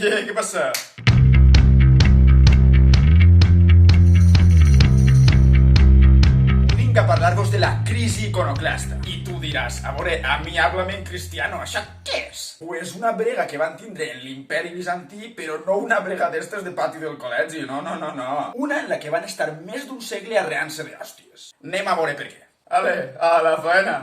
¿Qué pasa? Vinc a parlar-vos de la crisi iconoclasta. I tu diràs, a veure, a mi háblame en cristiano, això què és? Pues una brega que van tindre en l'imperi bizantí, però no una brega d'estes de pati del col·legi, no. Una en la que van estar més d'un segle arreant-se d'hòsties. Anem a veure per què. Ale, a la faena.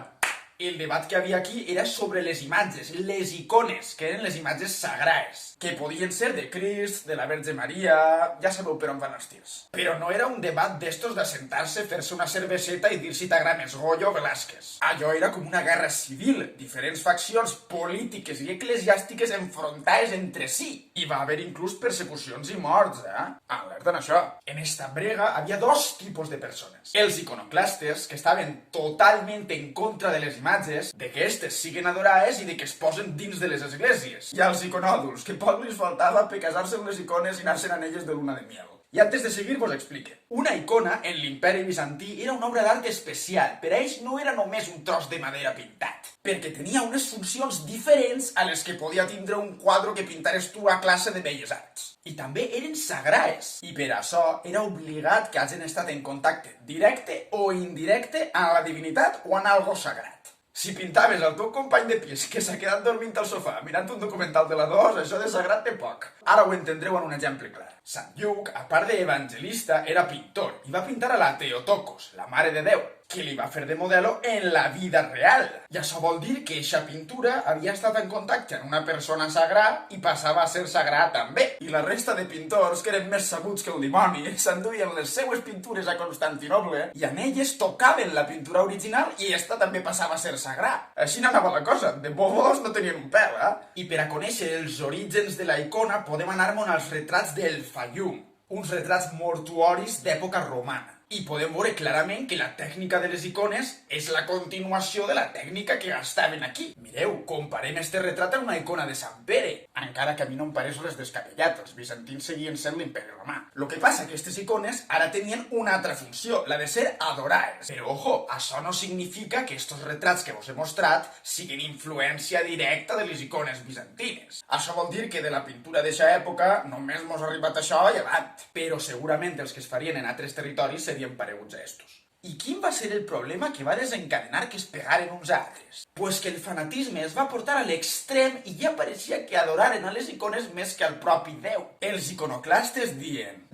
El debat que havia aquí era sobre les imatges, les icones, que eren les imatges sagrades, que podien ser de Crist, de la Verge Maria, ja sabeu per on van els tirs. Però no era un debat d'estos d'assentar-se, fer-se una cerveseta i dir si t'agrada més Goya o Velázquez. Allò era com una guerra civil, diferents faccions polítiques i eclesiàstiques enfrontades entre si. I va haver inclús persecucions i morts, Alerta en això. En esta brega havia dos tipus de persones. Els iconoclastes, que estaven totalment en contra de les imatges, de que estes siguen adorades i de que es posen dins de les esglésies. I als iconòduls, que poc li faltava per casar-se amb les icones i anar-se'n en elles de luna de miel. I antes de seguir vos explique. Una icona en l'imperi bizantí era una obra d'art especial. Per a ells no era només un tros de madera pintat, perquè tenia unes funcions diferents a les que podia tindre un quadre que pintares tu a classe de belles arts. I també eren sagrades, i per això era obligat que hagin estat en contacte directe o indirecte amb la divinitat o amb algo sagrat. Si pintaves el teu company de pis que s'ha quedat dormint al sofà mirant un documental de la 2, això de sagrat té poc. Ara ho entendreu en un exemple clar. Sant Lluc, a part d'evangelista, era pintor i va pintar a la Teotocos, la Mare de Déu, que li va fer de modelo en la vida real. I això vol dir que eixa pintura havia estat en contacte amb una persona sagrada i passava a ser sagrada també. I la resta de pintors, que eren més sabuts que el dimoni, s'enduien les seues pintures a Constantinoble i en elles tocaven la pintura original i esta també passava a ser sagrada. Així n'anava la cosa, de bobos no tenien un pèl, I per a conèixer els orígens de la icona podem anar-me'n als retrats del Fayum, uns retrats mortuoris d'època romana. I podem veure clarament que la tècnica de les icones és la continuació de la tècnica que gastaven aquí. Mireu, comparem este retrat amb una icona de Sant Pere, encara que a mi no em pareix res descabellat, els bizantins seguien sent l'imperi romà. Lo que passa que aquestes icones ara tenien una altra funció, la de ser adorades. Però, ojo, això no significa que estos retrats que vos he mostrat siguin influència directa de les icones bizantines. Això vol dir que de la pintura d'eixa època només mos ha arribat això i avant. Però segurament els que es farien en altres territoris serien pareguts a estos. I quin va ser el problema que va desencadenar que es pegaren uns altres? Pues que el fanatisme es va portar a l'extrem i ja pareixia que adoraren a les icones més que al propi Déu. Els iconoclastes dient: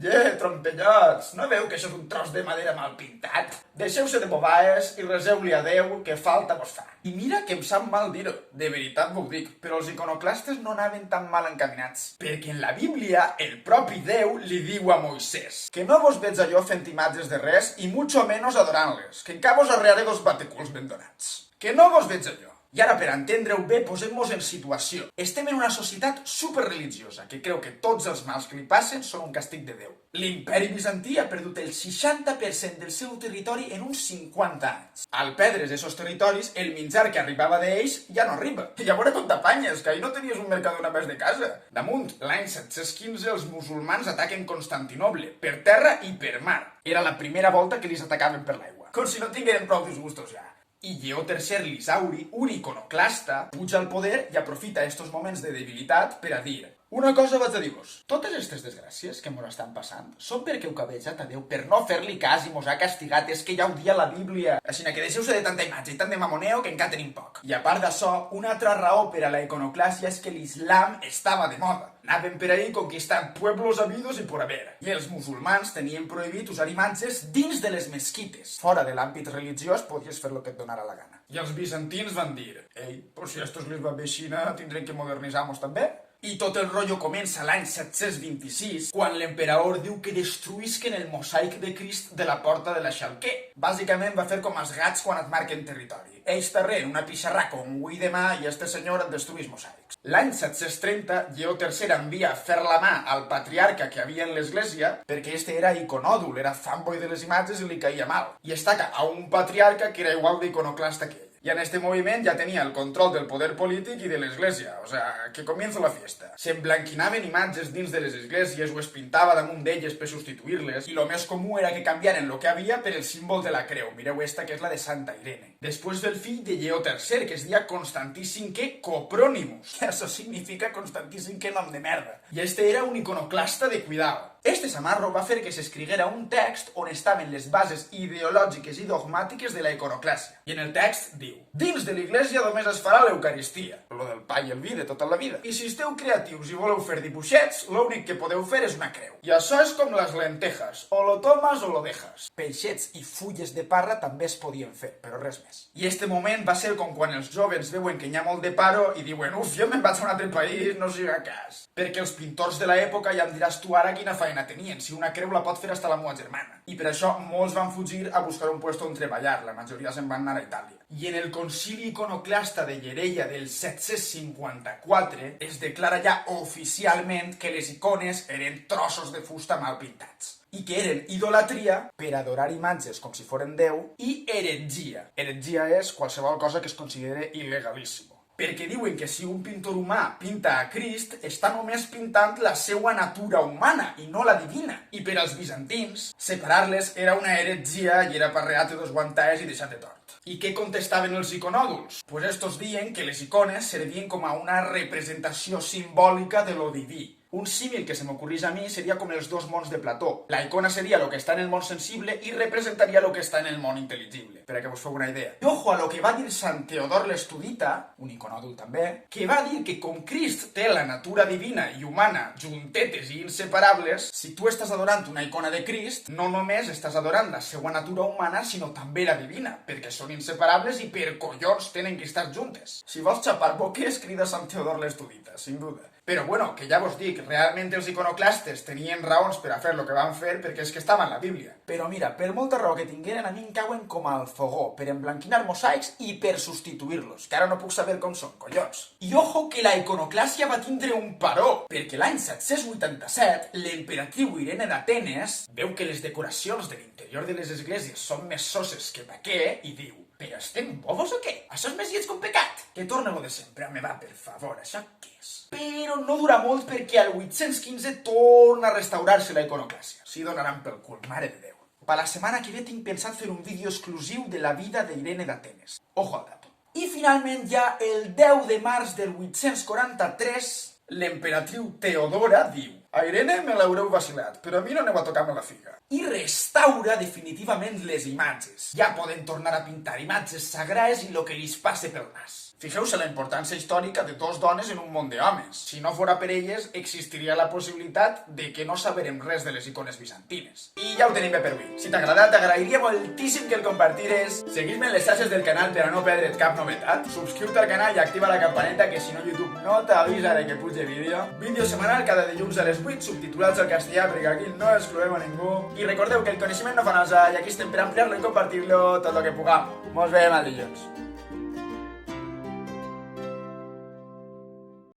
trompellots, no veu que això és un tros de madera mal pintat? Deixeu-se de bobaes i reseu-li a Déu, que falta vos fa. I mira que em sap mal dir-ho, de veritat vos ho dic, però els iconoclastes no anaven tan mal encaminats. Perquè en la Bíblia el propi Déu li diu a Moisès que no vos veig allò fent imatges de res i mucho menos adorant-les, que encara vos arrearé dos bateculs ben donats. Que no vos veig allò. I ara, per entendre-ho bé, posem-nos en situació. Estem en una societat superreligiosa que creu que tots els mals que li passen són un càstig de Déu. L'imperi bizantí ha perdut el 60% del seu territori en uns 50 anys. Al perdre's esos territoris, el menjar que arribava d'ells ja no arriba. I llavors com t'apanyes, que ahir no tenies un mercadona més de casa. Damunt, l'any 715 els musulmans ataquen Constantinoble, per terra i per mar. Era la primera volta que li atacaven per l'aigua. Com si no tingueren prou disgustos ja. I Lleó III l'Isauri, un iconoclasta, puja al poder i aprofita estos moments de debilitat per a dir: una cosa vaig a dir-vos, totes aquestes desgràcies que mos estan passant són perquè heu cabejat a Déu per no fer-li cas i mos ha castigat, és que ja ho dia la Bíblia. Així que deixeu-se de tanta imatge i tant de mamoneo que encara tenim poc. I a part d'això, una altra raó per a la iconoclàsia és que l'islam estava de moda. Anaven per ahí conquistant pueblos habidos i por haver. I els musulmans tenien prohibit usar imatges dins de les mesquites. Fora de l'àmbit religiós podies fer lo que et donara la gana. I els bizantins van dir: pues si a estos les va bé Xina, tindrem que modernitzar-nos també. I tot el rotllo comença l'any 726, quan l'emperador diu que destruïsquen el mosaic de Crist de la porta de la Xalquer. Bàsicament va fer com els gats quan et marquen territori. Ells terren una pixarrà com ui de mà i este senyor et destruís mosaics. L'any 730, Lleó III envia a fer la mà al patriarca que havia en l'església, perquè este era iconòdul, era fanboy de les imatges i li caia mal. I estaca a un patriarca que era igual d'iconoclasta que ell. Y en este moviment ja tenia el control del poder polític i de l'església, o sea, que comienzo la fiesta. S'emblanquinaven imatges dins de les esglésies o es pintava damunt d'elles per substituir-les, i lo més comú era que canviaren lo que havia per el símbol de la creu. Mireu esta, que és la de Santa Irene. Després del fill de Lleó III, que es deia Constantí V Copronymus. Això significa Constantí V nom de merda. I este era un iconoclasta de cuidado. Este samarro va fer que s'escriguera un text on estaven les bases ideològiques i dogmàtiques de la iconoclàsia. I en el text diu: dins de l'església només es farà l'Eucaristia, lo del pa i el vi de tota la vida. I si esteu creatius i voleu fer dibuixets, l'únic que podeu fer és una creu. I això és com les lentejas, o lo tomas o lo dejas. Peixets i fulles de parra també es podien fer, però res més. I este moment va ser com quan els joves veuen que hi ha molt de paro i diuen: uf, jo me'n vaig a un altre país, no siga cas. Perquè els pintors de l'època, ja em diràs tu ara quina feina tenien, si una creu la pot fer hasta la meva germana. I per això molts van fugir a buscar un puesto on treballar, la majoria se'n van anar a Itàlia. I en el concili iconoclasta de Llereia del 754 es declara ja oficialment que les icones eren trossos de fusta mal pintats i que eren idolatria per adorar imatges com si foren Déu i heretgia. Heretgia és qualsevol cosa que es considere il·legalíssima. Perquè diuen que si un pintor humà pinta a Crist, està només pintant la seua natura humana i no la divina. I per als bizantins, separar-les era una heretgia i era parrear-te dos guantaes i deixar-te tort. I què contestaven els iconòduls? Pues estos diuen que les icones servien com a una representació simbòlica de lo diví. Un símil que se m'ocorreix a mi seria com els dos mons de Plató. La icona seria el que està en el món sensible i representaria el que està en el món intel·ligible, per a que us feu una idea. I ojo a lo que va dir Sant Teodor l'Estudita, un iconòdul també, que va dir que com Crist té la natura divina i humana juntetes i inseparables, si tu estàs adorant una icona de Crist, no només estàs adorant la seva natura humana, sinó també la divina, perquè són inseparables i per collons tenen que estar juntes. Si vols xapar boques, crida Sant Teodor l'Estudita, sin duda. Però bueno, que ja vos dic, realment els iconoclastes tenien raons per a fer el que van fer perquè és que estava en la Bíblia. Però mira, per molta raó que tingueren, a mi em cauen com al fogó, per emblanquinar mosaics i per substituir-los, que ara no puc saber com són, collons. I ojo que la iconoclàsia va tindre un paró, perquè l'any 787 l'emperatriu Irene d'Atenes veu que les decoracions de l'interior de les esglésies són més sosses que pa què i diu: però estem bobos o què? Això és més lleig que un pecat. Que torna-ho de sempre, home, va, per favor, això què és? Però no dura molt perquè al 815 torna a restaurar-se la iconoclàsia. Sí, donaran pel cul, mare de Déu. Per la setmana que ve tinc pensat fer un vídeo exclusiu de la vida d'Irene d'Atenes. Ojo al dato. I finalment ja el 10 de març del 843, l'emperatriu Teodora diu: a Irene me l'haureu vacilat, però a mi no aneu a tocar-me la figa. I restaura definitivament les imatges. Ja poden tornar a pintar imatges sagrades i el que els passe pel nas. Fixeu-se la importància històrica de dos dones en un món d'homes. Si no fora per elles, existiria la possibilitat de que no saberem res de les icones bizantines. I ja ho tenim bé per avui. Si t'ha agradat, t'agrairia moltíssim que el compartires. Seguis-me en les xarxes del canal per a no perdre't cap novetat. Subscriu-te al canal i activa la campaneta, que si no YouTube no t'avisa de que puge vídeo. Vídeo setmanal cada dilluns a les 8, subtitulats al castellà, perquè aquí no excloem a ningú. I recordeu que el coneixement no fa nosa i aquí estem per ampliar-lo i compartir-lo tot el que puguem. Mos veiem al dilluns.